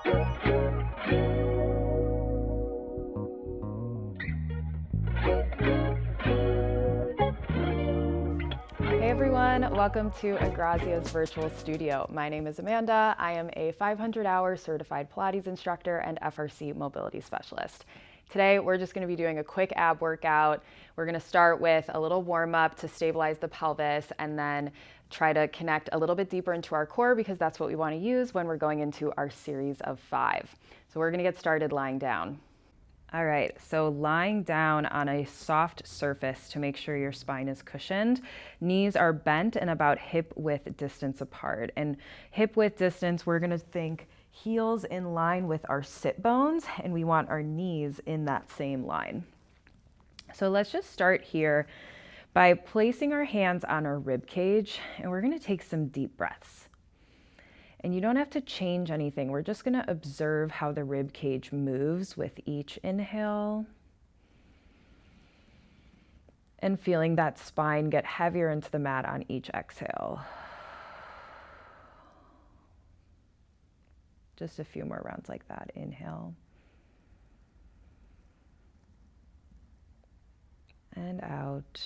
Hey everyone, welcome to Agrazia's virtual studio. My name is Amanda. I am a 500-hour certified Pilates instructor and FRC mobility specialist. Today, we're just gonna be doing a quick ab workout. We're gonna start with a little warm up to stabilize the pelvis and then try to connect a little bit deeper into our core because that's what we wanna use when we're going into our series of 5. So we're gonna get started lying down. All right, so lying down on a soft surface to make sure your spine is cushioned. Knees are bent and about hip width distance apart. And hip width distance, we're gonna think heels in line with our sit bones, and we want our knees in that same line. So let's just start here by placing our hands on our rib cage, and we're gonna take some deep breaths. And you don't have to change anything. We're just gonna observe how the rib cage moves with each inhale. And feeling that spine get heavier into the mat on each exhale. Just a few more rounds like that. Inhale. And out.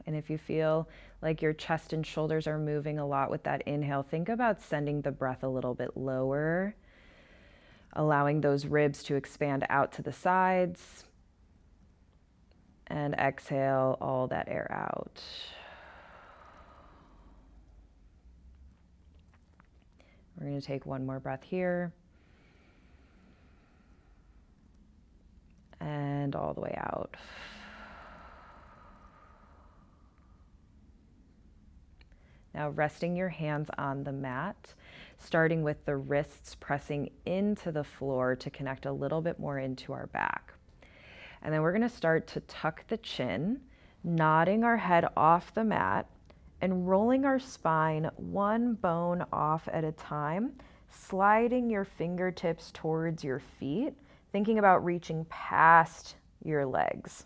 And if you feel like your chest and shoulders are moving a lot with that inhale, think about sending the breath a little bit lower, allowing those ribs to expand out to the sides. And exhale all that air out. We're going to take one more breath here. And all the way out. Now resting your hands on the mat, starting with the wrists pressing into the floor to connect a little bit more into our back. And then we're going to start to tuck the chin, nodding our head off the mat and rolling our spine one bone off at a time, sliding your fingertips towards your feet, thinking about reaching past your legs.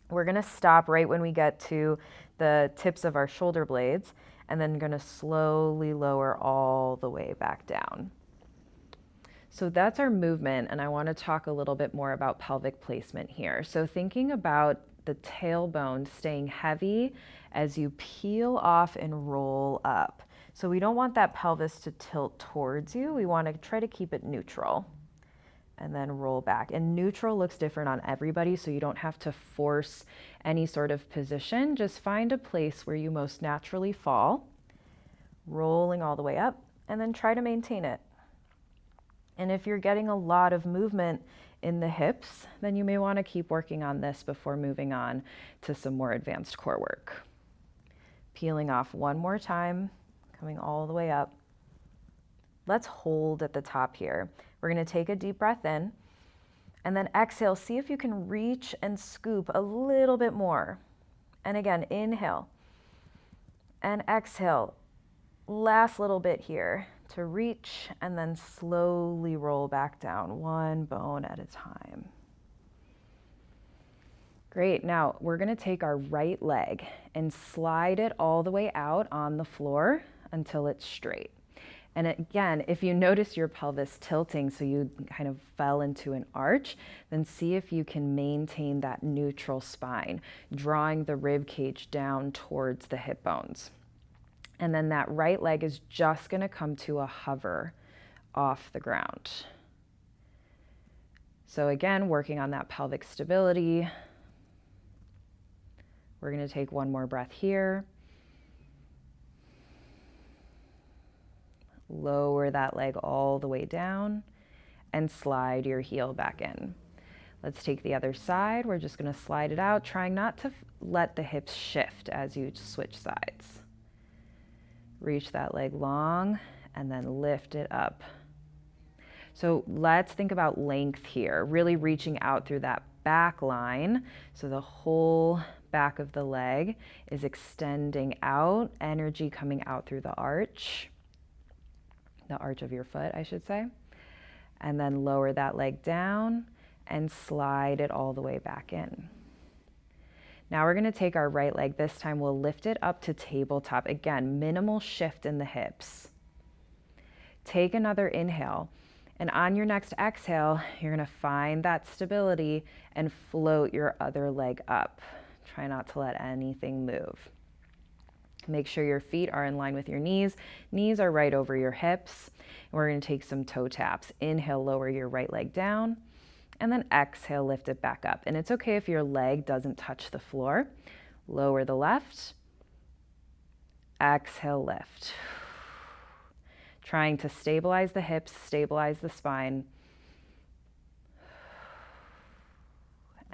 We're going to stop right when we get to the tips of our shoulder blades and then going to slowly lower all the way back down. So that's our movement, and I want to talk a little bit more about pelvic placement here. So thinking about the tailbone staying heavy as you peel off and roll up. So we don't want that pelvis to tilt towards you. We want to try to keep it neutral. And then roll back. And neutral looks different on everybody, so you don't have to force any sort of position. Just find a place where you most naturally fall, rolling all the way up, and then try to maintain it. And if you're getting a lot of movement in the hips, then you may want to keep working on this before moving on to some more advanced core work. Peeling off one more time, coming all the way up. Let's hold at the top here. We're going to take a deep breath in and then exhale. See if you can reach and scoop a little bit more. And again, inhale and exhale. Last little bit here to reach and then slowly roll back down, one bone at a time. Great. Now we're going to take our right leg and slide it all the way out on the floor until it's straight. And again, if you notice your pelvis tilting, so you kind of fell into an arch, then see if you can maintain that neutral spine, drawing the rib cage down towards the hip bones. And then that right leg is just going to come to a hover off the ground. So again, working on that pelvic stability. We're going to take one more breath here. Lower that leg all the way down and slide your heel back in. Let's take the other side. We're just going to slide it out, trying not to let the hips shift as you switch sides. Reach that leg long and then lift it up. So let's think about length here, really reaching out through that back line. So the whole back of the leg is extending out, energy coming out through the arch of your foot, I should say. And then lower that leg down and slide it all the way back in. Now we're going to take our right leg. This time we'll lift it up to tabletop. Again, minimal shift in the hips. Take another inhale. And on your next exhale, you're gonna find that stability and float your other leg up. Try not to let anything move. Make sure your feet are in line with your knees. Knees are right over your hips. And we're gonna take some toe taps. Inhale, lower your right leg down, and then exhale, lift it back up. And it's okay if your leg doesn't touch the floor. Lower the left, exhale, lift. Trying to stabilize the hips, stabilize the spine.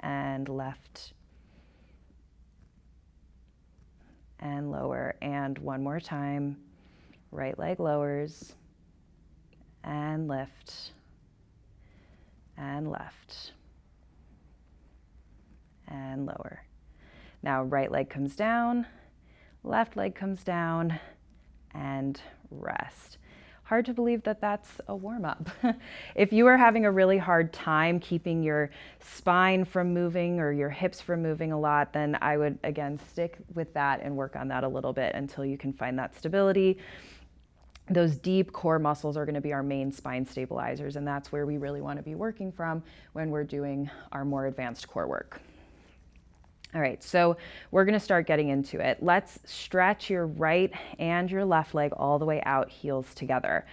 And left. And lower. And one more time. Right leg lowers. And lift. And left. And lower. Now right leg comes down. Left leg comes down. And rest. Hard to believe that that's a warm-up. If you are having a really hard time keeping your spine from moving or your hips from moving a lot, then I would, again, stick with that and work on that a little bit until you can find that stability. Those deep core muscles are going to be our main spine stabilizers, and that's where we really want to be working from when we're doing our more advanced core work. All right, so we're gonna start getting into it. Let's stretch your right and your left leg all the way out, heels together.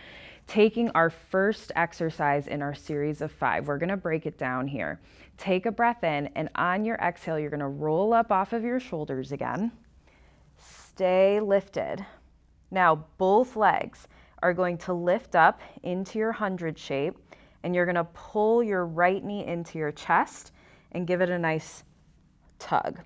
Taking our first exercise in our series of 5, we're gonna break it down here. Take a breath in, and on your exhale, you're gonna roll up off of your shoulders again. Stay lifted. Now, both legs are going to lift up into your 100 shape, and you're gonna pull your right knee into your chest and give it a nice tug.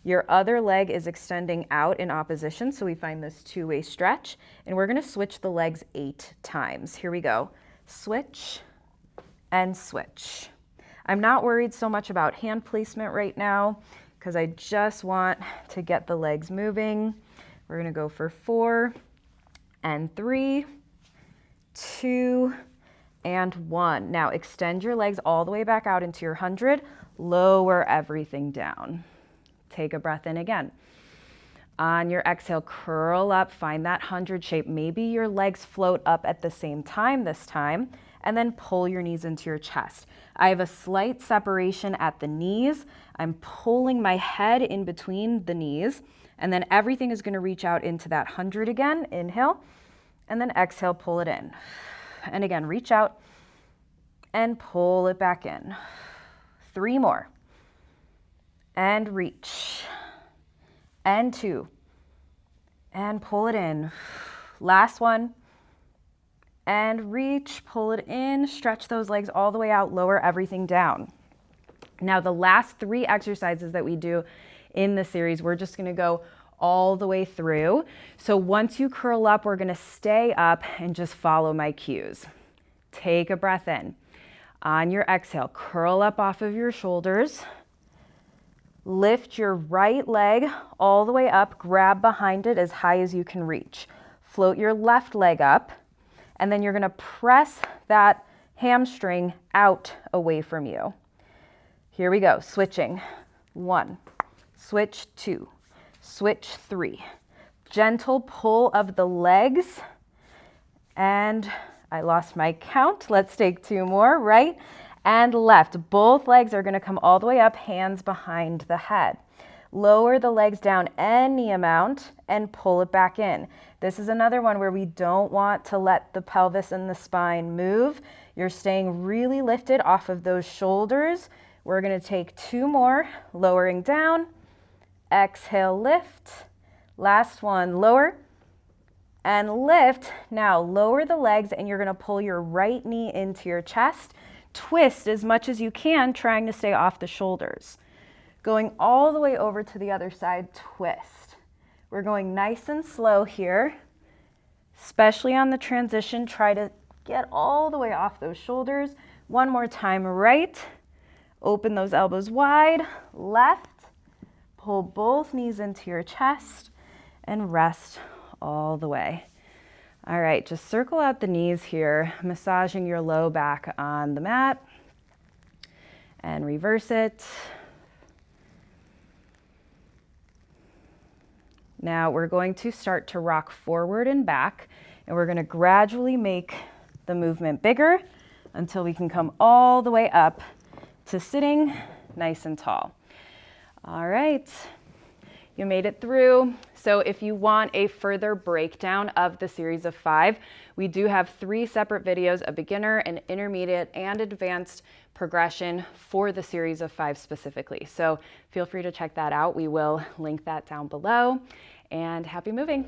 Your other leg is extending out in opposition, so we find this two-way stretch, and we're going to switch the legs 8 times. Here we go. Switch and switch. I'm not worried so much about hand placement right now because I just want to get the legs moving. We're going to go for 4 and 3, 2 and 1. Now extend your legs all the way back out into your 100. Lower everything down. Take a breath in again. On your exhale, curl up, find that 100 shape. Maybe your legs float up at the same time this time, and then pull your knees into your chest. I have a slight separation at the knees. I'm pulling my head in between the knees, and then everything is going to reach out into that 100 again. Inhale, and then exhale, pull it in. And again, reach out and pull it back in. 3 more. And reach. And 2. And pull it in. Last one. And reach, pull it in, stretch those legs all the way out, lower everything down. Now the last 3 exercises that we do in the series, we're just gonna go all the way through. So once you curl up, we're gonna stay up and just follow my cues. Take a breath in. On your exhale, curl up off of your shoulders. Lift your right leg all the way up, grab behind it as high as you can reach. Float your left leg up, and then you're gonna press that hamstring out away from you. Here we go, switching. 1, switch 2, switch 3. Gentle pull of the legs, and I lost my count. Let's take 2 more, right and left. Both legs are gonna come all the way up, hands behind the head. Lower the legs down any amount and pull it back in. This is another one where we don't want to let the pelvis and the spine move. You're staying really lifted off of those shoulders. We're gonna take 2 more, lowering down, exhale, lift. Last one, lower and lift. Now lower the legs and you're gonna pull your right knee into your chest. Twist as much as you can, trying to stay off the shoulders. Going all the way over to the other side, twist. We're going nice and slow here, especially on the transition. Try to get all the way off those shoulders. One more time, right. Open those elbows wide, left. Pull both knees into your chest and rest all the way. All right, just circle out the knees here, massaging your low back on the mat, and reverse it. Now we're going to start to rock forward and back, And we're gonna gradually make the movement bigger until we can come all the way up to sitting nice and tall. All right, you made it through. So if you want a further breakdown of the series of 5, we do have 3 separate videos, a beginner, an intermediate, and advanced progression for the series of 5 specifically. So feel free to check that out. We will link that down below, and happy moving.